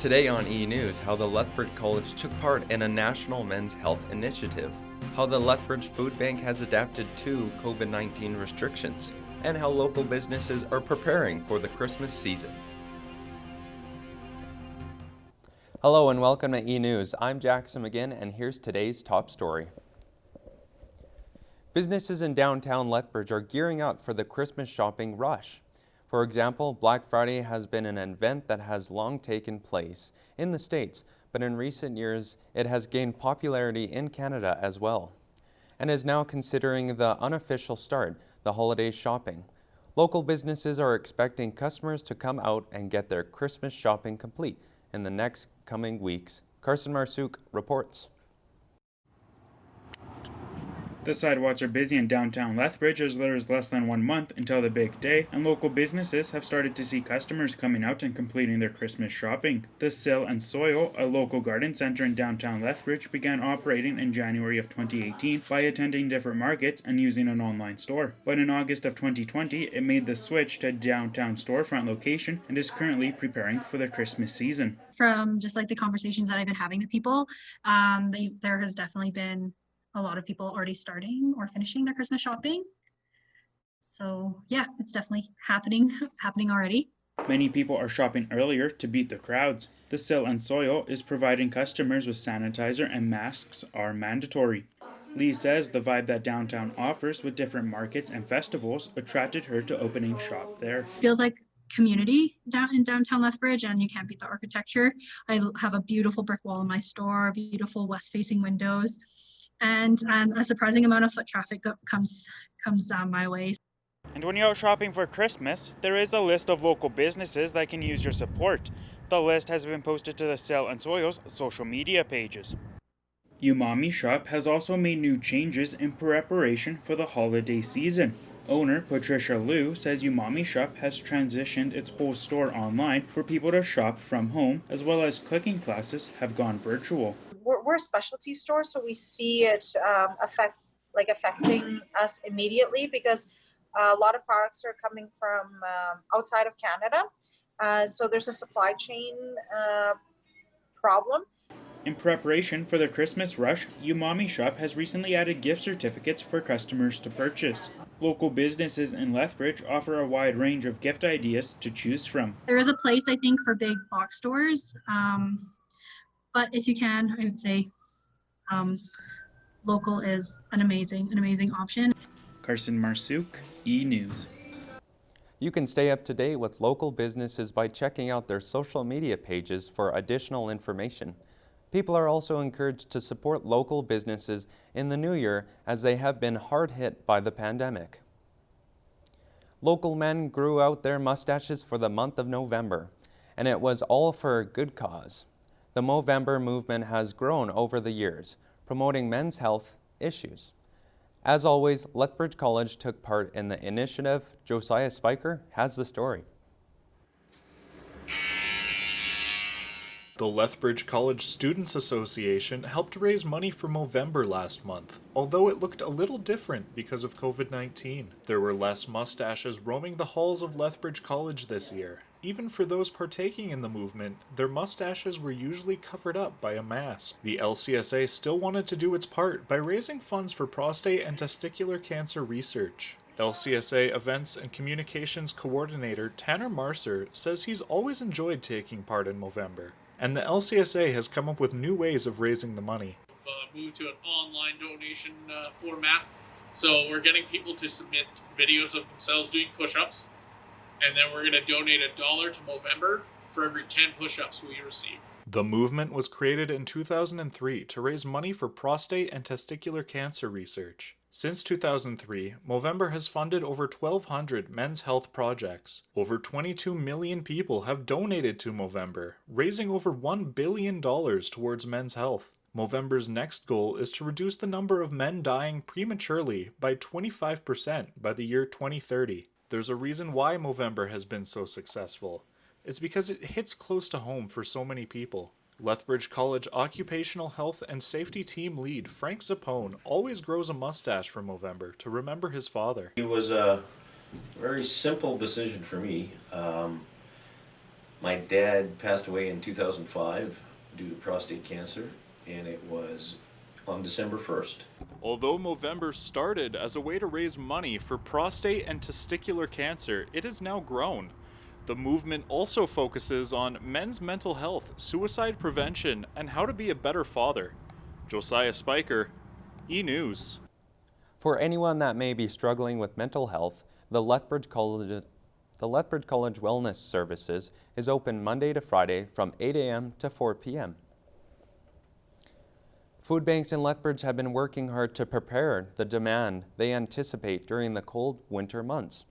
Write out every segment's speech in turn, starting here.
Today on eNEWS, how the Lethbridge College took part in a national men's health initiative, how the Lethbridge Food Bank has adapted to COVID-19 restrictions, and how local businesses are preparing for the Christmas season. Hello and welcome to eNEWS. I'm Jackson McGinn and here's today's top story. Businesses in downtown Lethbridge are gearing up for the Christmas shopping rush. For example, Black Friday has been an event that has long taken place in the States, but in recent years it has gained popularity in Canada as well, and is now considering the unofficial start, the holiday shopping. Local businesses are expecting customers to come out and get their Christmas shopping complete in the next coming weeks. Carson Marsouk reports. The sidewalks are busy in downtown Lethbridge as there is less than 1 month until the big day, and local businesses have started to see customers coming out and completing their Christmas shopping. The Sill and Soil, a local garden center in downtown Lethbridge, began operating in January of 2018 by attending different markets and using an online store. But in August of 2020, it made the switch to a downtown storefront location and is currently preparing for the Christmas season. From just like the conversations that I've been having with people, there has definitely been a lot of people already starting or finishing their Christmas shopping. So yeah, it's definitely happening already. Many people are shopping earlier to beat the crowds. The Sill and Soil is providing customers with sanitizer and masks are mandatory. Lee says the vibe that downtown offers with different markets and festivals attracted her to opening shop there. Feels like community down in downtown Lethbridge, and you can't beat the architecture. I have a beautiful brick wall in my store, beautiful west-facing windows, and a surprising amount of foot traffic comes my way. And when you're out shopping for Christmas, there is a list of local businesses that can use your support. The list has been posted to the Sill and Soil's social media pages. Umami Shop has also made new changes in preparation for the holiday season. Owner Patricia Liu says Umami Shop has transitioned its whole store online for people to shop from home, as well as cooking classes have gone virtual. We're a specialty store, so we see it affecting us immediately because a lot of products are coming from outside of Canada. So there's a supply chain problem. In preparation for the Christmas rush, Umami Shop has recently added gift certificates for customers to purchase. Local businesses in Lethbridge offer a wide range of gift ideas to choose from. There is a place, I think, for big box stores, but if you can, I would say local is an amazing option. Carson Marsouk, eNEWS. You can stay up to date with local businesses by checking out their social media pages for additional information. People are also encouraged to support local businesses in the new year as they have been hard hit by the pandemic. Local men grew out their mustaches for the month of November, and it was all for a good cause. The Movember movement has grown over the years, promoting men's health issues. As always, Lethbridge College took part in the initiative. Josiah Spiker has the story. The Lethbridge College Students Association helped raise money for Movember last month, although it looked a little different because of COVID-19. There were less mustaches roaming the halls of Lethbridge College this year. Even for those partaking in the movement, their mustaches were usually covered up by a mask. The LCSA still wanted to do its part by raising funds for prostate and testicular cancer research. LCSA Events and Communications Coordinator Tanner Marcer says he's always enjoyed taking part in Movember, and the LCSA has come up with new ways of raising the money. Moved to an online donation format, so we're getting people to submit videos of themselves doing push-ups, and then we're going to donate $1 to Movember for every 10 push-ups we receive. The movement was created in 2003 to raise money for prostate and testicular cancer research. Since 2003, Movember has funded over 1,200 men's health projects. Over 22 million people have donated to Movember, raising over $1 billion towards men's health. Movember's next goal is to reduce the number of men dying prematurely by 25% by the year 2030. There's a reason why Movember has been so successful. It's because it hits close to home for so many people. Lethbridge College Occupational Health and Safety Team Lead Frank Zappone always grows a mustache for Movember to remember his father. It was a very simple decision for me. My dad passed away in 2005 due to prostate cancer, and it was on December 1st. Although Movember started as a way to raise money for prostate and testicular cancer, it has now grown. The movement also focuses on men's mental health, suicide prevention, and how to be a better father. Josiah Spiker, eNEWS. For anyone that may be struggling with mental health, the Lethbridge College Wellness Services is open Monday to Friday from 8 a.m. to 4 p.m. Food banks in Lethbridge have been working hard to prepare the demand they anticipate during the cold winter months.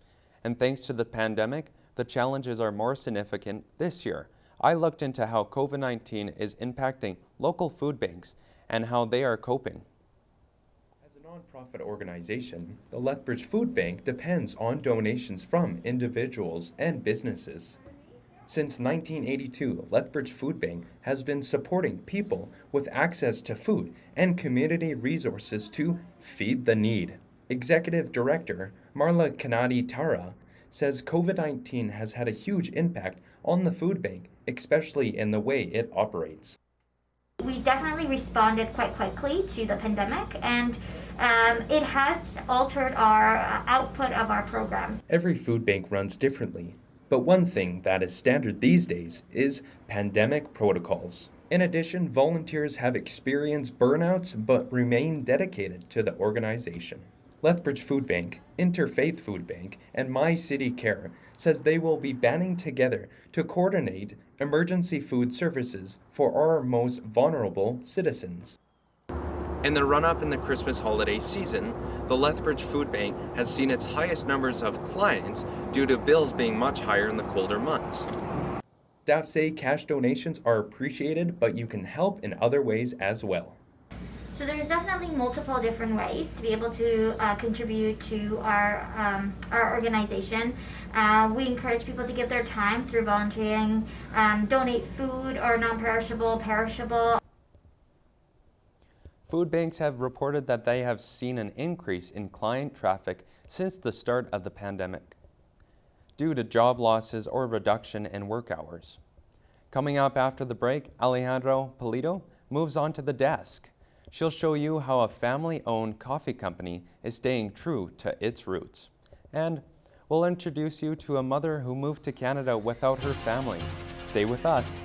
And thanks to the pandemic, the challenges are more significant this year. I looked into how COVID-19 is impacting local food banks and how they are coping. As a nonprofit organization, the Lethbridge Food Bank depends on donations from individuals and businesses. Since 1982, Lethbridge Food Bank has been supporting people with access to food and community resources to feed the need. Executive Director Marla Kanadi Tara says COVID-19 has had a huge impact on the food bank, especially in the way it operates. We definitely responded quite quickly to the pandemic, and it has altered our output of our programs. Every food bank runs differently, but one thing that is standard these days is pandemic protocols. In addition, volunteers have experienced burnouts but remain dedicated to the organization. Lethbridge Food Bank, Interfaith Food Bank, and My City Care says they will be banding together to coordinate emergency food services for our most vulnerable citizens. In the run-up in the Christmas holiday season, the Lethbridge Food Bank has seen its highest numbers of clients due to bills being much higher in the colder months. Staff say cash donations are appreciated, but you can help in other ways as well. So there's definitely multiple different ways to be able to contribute to our organization. We encourage people to give their time through volunteering, donate food or non-perishable, perishable. Food banks have reported that they have seen an increase in client traffic since the start of the pandemic, due to job losses or reduction in work hours. Coming up after the break, Alejandro Polito moves on to the desk. She'll show you how a family-owned coffee company is staying true to its roots. And we'll introduce you to a mother who moved to Canada without her family. Stay with us.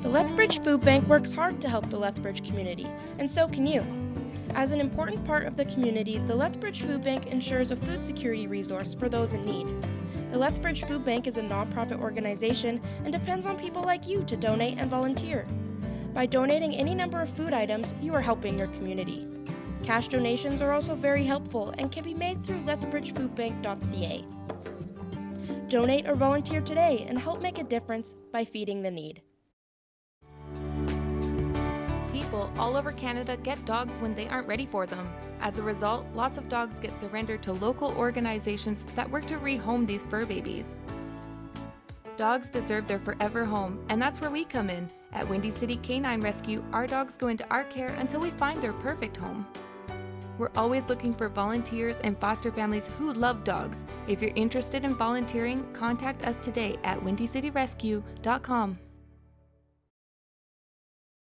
The Lethbridge Food Bank works hard to help the Lethbridge community, and so can you. As an important part of the community, the Lethbridge Food Bank ensures a food security resource for those in need. The Lethbridge Food Bank is a nonprofit organization and depends on people like you to donate and volunteer. By donating any number of food items, you are helping your community. Cash donations are also very helpful and can be made through lethbridgefoodbank.ca. Donate or volunteer today and help make a difference by feeding the need. People all over Canada get dogs when they aren't ready for them. As a result, lots of dogs get surrendered to local organizations that work to rehome these fur babies. Dogs deserve their forever home, and that's where we come in. At Windy City Canine Rescue, our dogs go into our care until we find their perfect home. We're always looking for volunteers and foster families who love dogs. If you're interested in volunteering, contact us today at windycityrescue.com.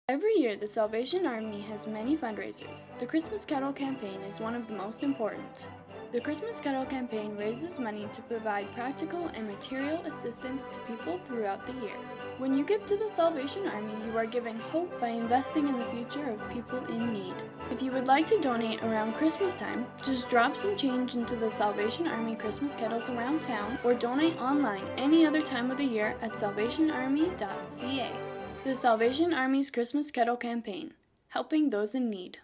Every year, the Salvation Army has many fundraisers. The Christmas Kettle campaign is one of the most important. The Christmas Kettle campaign raises money to provide practical and material assistance to people throughout the year. When you give to the Salvation Army, you are giving hope by investing in the future of people in need. If you would like to donate around Christmas time, just drop some change into the Salvation Army Christmas kettles around town, or donate online any other time of the year at salvationarmy.ca. The Salvation Army's Christmas Kettle campaign, helping those in need.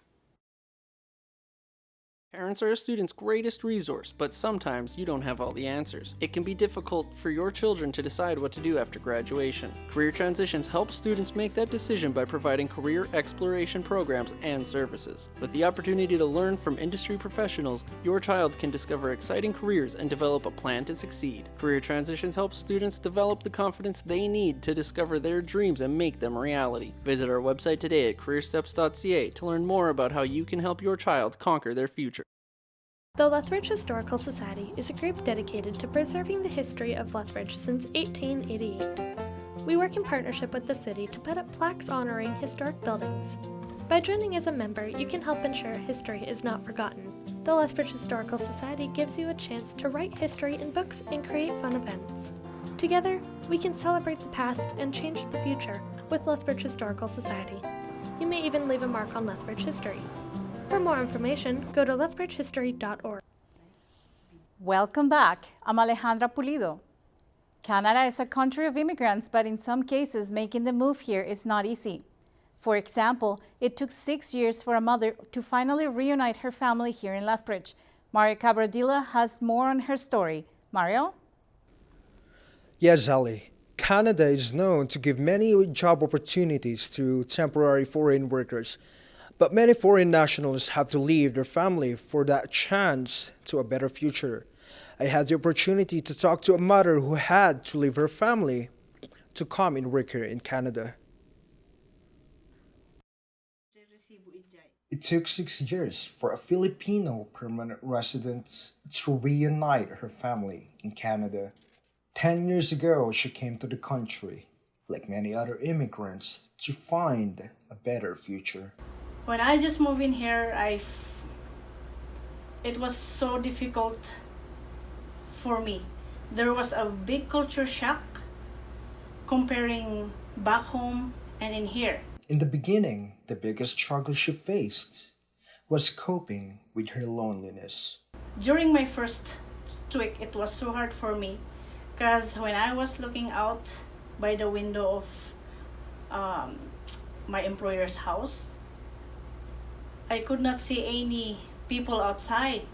Parents are a student's greatest resource, but sometimes you don't have all the answers. It can be difficult for your children to decide what to do after graduation. Career Transitions helps students make that decision by providing career exploration programs and services. With the opportunity to learn from industry professionals, your child can discover exciting careers and develop a plan to succeed. Career Transitions helps students develop the confidence they need to discover their dreams and make them a reality. Visit our website today at careersteps.ca to learn more about how you can help your child conquer their future. The Lethbridge Historical Society is a group dedicated to preserving the history of Lethbridge since 1888. We work in partnership with the city to put up plaques honoring historic buildings. By joining as a member, you can help ensure history is not forgotten. The Lethbridge Historical Society gives you a chance to write history in books and create fun events. Together, we can celebrate the past and change the future with Lethbridge Historical Society. You may even leave a mark on Lethbridge history. For more information, go to lethbridgehistory.org. Welcome back. I'm Alejandra Pulido. Canada is a country of immigrants, but in some cases, making the move here is not easy. For example, it took 6 years for a mother to finally reunite her family here in Lethbridge. Mario Cabradilla has more on her story. Mario? Yes, Ali. Canada is known to give many job opportunities to temporary foreign workers. But many foreign nationals have to leave their family for that chance to a better future. I had the opportunity to talk to a mother who had to leave her family to come and work here in Canada. It took 6 years for a Filipino permanent resident to reunite her family in Canada. 10 years ago, she came to the country, like many other immigrants, to find a better future. When I just moved in here, it was so difficult for me. There was a big culture shock comparing back home and in here. In the beginning, the biggest struggle she faced was coping with her loneliness. During my first week, it was so hard for me because when I was looking out by the window of my employer's house, I could not see any people outside.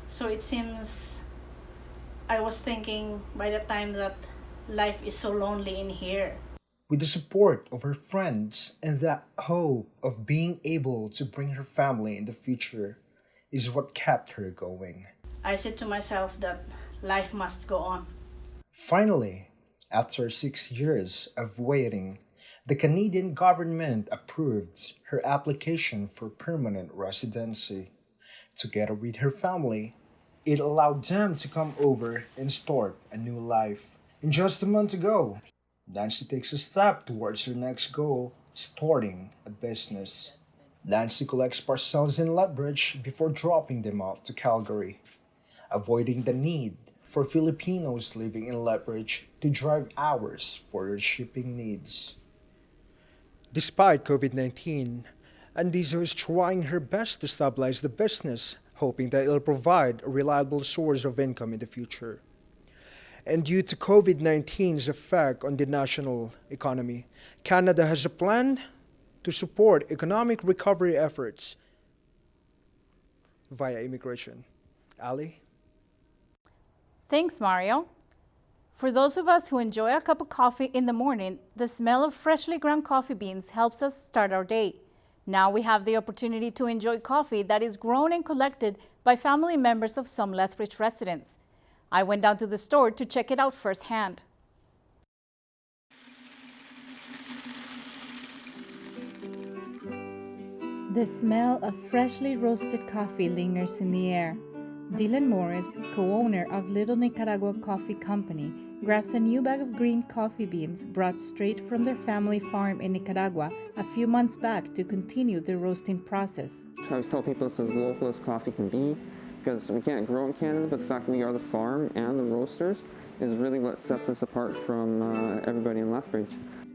So it seems I was thinking by the time that life is so lonely in here. With the support of her friends and that hope of being able to bring her family in the future is what kept her going. I said to myself that life must go on. Finally, after 6 years of waiting, the Canadian government approved her application for permanent residency. Together with her family, it allowed them to come over and start a new life. And just a month ago, Nancy takes a step towards her next goal, starting a business. Nancy collects parcels in Lethbridge before dropping them off to Calgary, avoiding the need for Filipinos living in Lethbridge to drive hours for their shipping needs. Despite COVID-19, Andizo is trying her best to stabilize the business, hoping that it'll provide a reliable source of income in the future. And due to COVID-19's effect on the national economy, Canada has a plan to support economic recovery efforts via immigration. Ali? Thanks, Mario. For those of us who enjoy a cup of coffee in the morning, the smell of freshly ground coffee beans helps us start our day. Now we have the opportunity to enjoy coffee that is grown and collected by family members of some Lethbridge residents. I went down to the store to check it out firsthand. The smell of freshly roasted coffee lingers in the air. Dylan Morris, co-owner of Little Nicaragua Coffee Company, grabs a new bag of green coffee beans brought straight from their family farm in Nicaragua a few months back to continue the roasting process. I always tell people it's as local as coffee can be because we can't grow in Canada, but the fact we are the farm and the roasters is really what sets us apart from everybody in Lethbridge.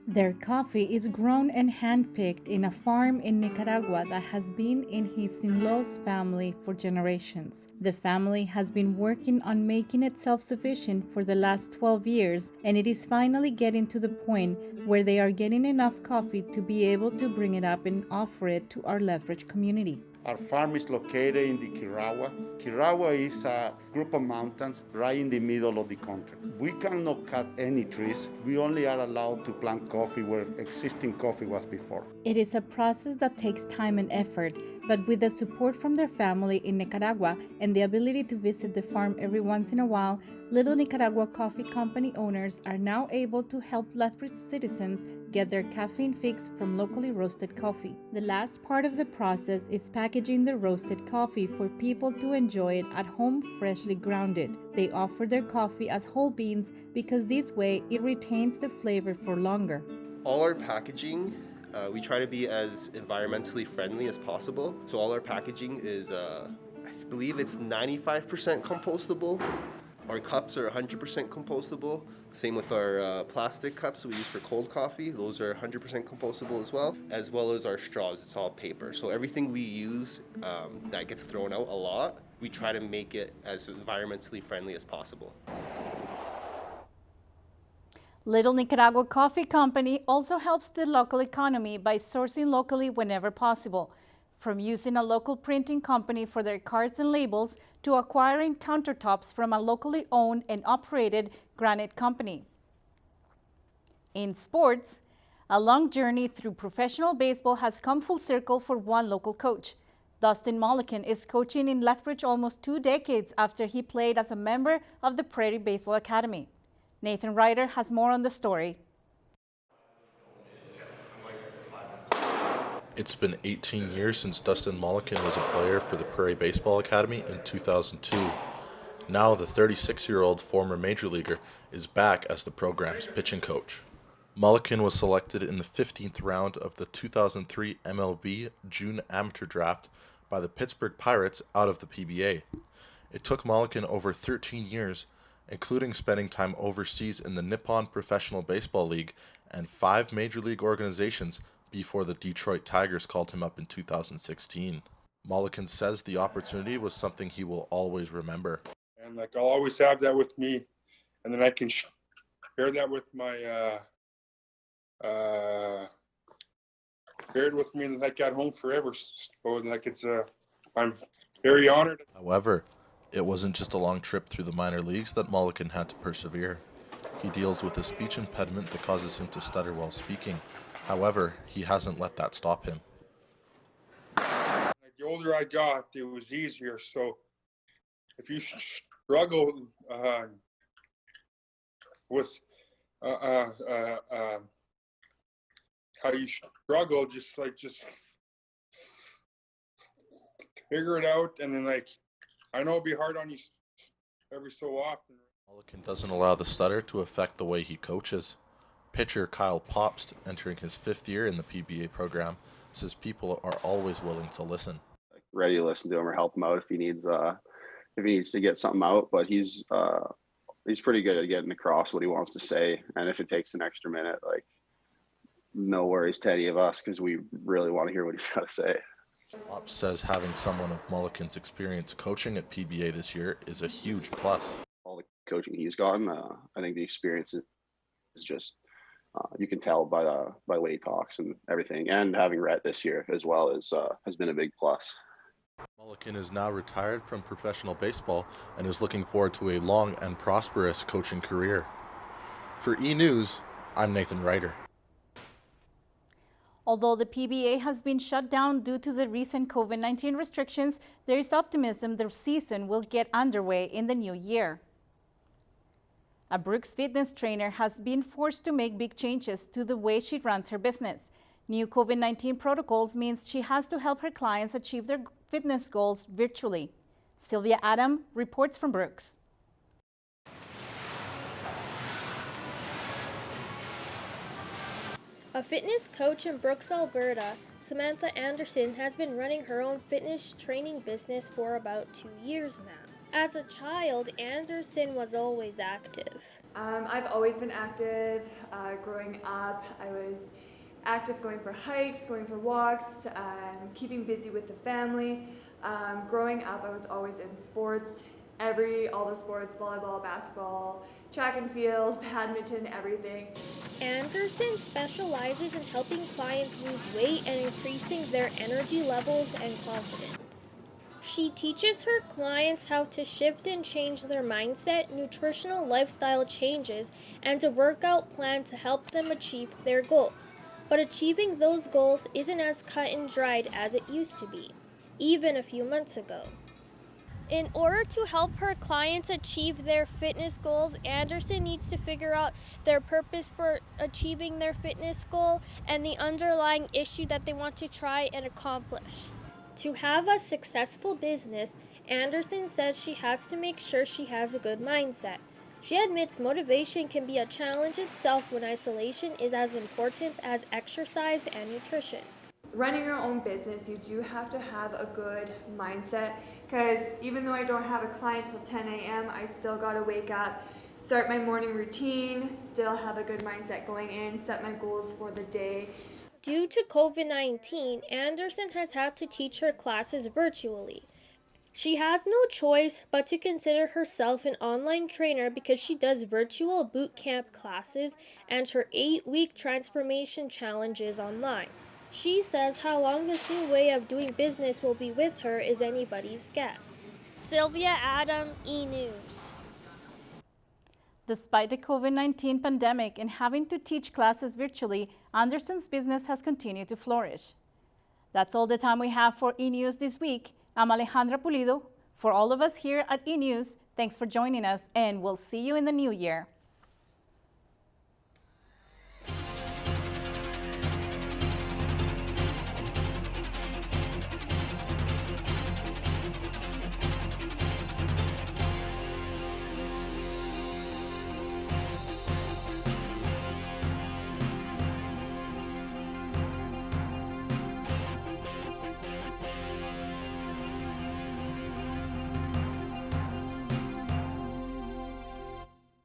Their coffee is grown and handpicked in a farm in Nicaragua that has been in his in-law's family for generations. The family has been working on making it self-sufficient for the last 12 years, and it is finally getting to the point where they are getting enough coffee to be able to bring it up and offer it to our Lethbridge community. Our farm is located in the Kiragua. Kiragua is a group of mountains right in the middle of the country. We cannot cut any trees. We only are allowed to plant coffee where existing coffee was before. It is a process that takes time and effort, but with the support from their family in Nicaragua and the ability to visit the farm every once in a while, Little Nicaragua Coffee Company owners are now able to help Lethbridge citizens get their caffeine fix from locally roasted coffee. The last part of the process is packaging the roasted coffee for people to enjoy it at home freshly grounded. They offer their coffee as whole beans because this way it retains the flavor for longer. All our packaging, we try to be as environmentally friendly as possible. So all our packaging is, I believe it's 95% compostable. Our cups are 100% compostable. Same with our plastic cups we use for cold coffee. Those are 100% compostable as well as our straws. It's all paper. So everything we use that gets thrown out a lot, we try to make it as environmentally friendly as possible. Little Nicaragua Coffee Company also helps the local economy by sourcing locally whenever possible, from using a local printing company for their cards and labels to acquiring countertops from a locally owned and operated granite company. In sports, a long journey through professional baseball has come full circle for one local coach. Dustin Mulliken is coaching in Lethbridge almost 2 decades after he played as a member of the Prairie Baseball Academy. Nathan Ryder has more on the story. It's been 18 years since Dustin Mulliken was a player for the Prairie Baseball Academy in 2002. Now the 36-year-old former major leaguer is back as the program's pitching coach. Mulliken was selected in the 15th round of the 2003 MLB June Amateur Draft by the Pittsburgh Pirates out of the PBA. It took Mulliken over 13 years, including spending time overseas in the Nippon Professional Baseball League and 5 major league organizations before the Detroit Tigers called him up in 2016. Mulliken says the opportunity was something he will always remember. And I'll always have that with me, and then I can share that with my share it with me, and at home forever. So I'm very honored. However, it wasn't just a long trip through the minor leagues that Mulliken had to persevere. He deals with a speech impediment that causes him to stutter while speaking. However, he hasn't let that stop him. The older I got, it was easier. So if you struggle with how you struggle, just figure it out. And then I know it'll be hard on you every so often. Mulliken doesn't allow the stutter to affect the way he coaches. Pitcher Kyle Popst, entering his 5th year in the PBA program, says people are always willing to listen. Ready to listen to him or help him out if he needs to get something out. But he's pretty good at getting across what he wants to say. And if it takes an extra minute, no worries to any of us because we really want to hear what he's got to say. Popst says having someone of Mulliken's experience coaching at PBA this year is a huge plus. All the coaching he's gotten, I think the experience is just. You can tell by the way he talks and everything, and having Rhett this year as well has been a big plus. Mulliken is now retired from professional baseball and is looking forward to a long and prosperous coaching career. For eNEWS, I'm Nathan Ryder. Although the PBA has been shut down due to the recent COVID-19 restrictions, there is optimism the season will get underway in the new year. A Brooks fitness trainer has been forced to make big changes to the way she runs her business. New COVID-19 protocols means she has to help her clients achieve their fitness goals virtually. Sylvia Adam reports from Brooks. A fitness coach in Brooks, Alberta, Samantha Anderson has been running her own fitness training business for about 2 years now. As a child, Anderson was always active. I've always been active. Growing up, I was active going for hikes, going for walks, keeping busy with the family. Growing up, I was always in sports, all the sports, volleyball, basketball, track and field, badminton, everything. Anderson specializes in helping clients lose weight and increasing their energy levels and confidence. She teaches her clients how to shift and change their mindset, nutritional lifestyle changes, and a workout plan to help them achieve their goals. But achieving those goals isn't as cut and dried as it used to be, even a few months ago. In order to help her clients achieve their fitness goals, Anderson needs to figure out their purpose for achieving their fitness goal and the underlying issue that they want to try and accomplish. To have a successful business, Anderson says she has to make sure she has a good mindset. She admits motivation can be a challenge itself when isolation is as important as exercise and nutrition. Running your own business, you do have to have a good mindset, because even though I don't have a client till 10 a.m., I still gotta wake up, start my morning routine, still have a good mindset going in, set my goals for the day. Due to COVID-19, Anderson has had to teach her classes virtually. She has no choice but to consider herself an online trainer because she does virtual boot camp classes and her 8-week transformation challenges online. She says how long this new way of doing business will be with her is anybody's guess. Sylvia Adam, eNEWS. Despite the COVID-19 pandemic and having to teach classes virtually, Anderson's business has continued to flourish. That's all the time we have for eNEWS this week. I'm Alejandra Pulido. For all of us here at eNEWS, thanks for joining us, and we'll see you in the new year.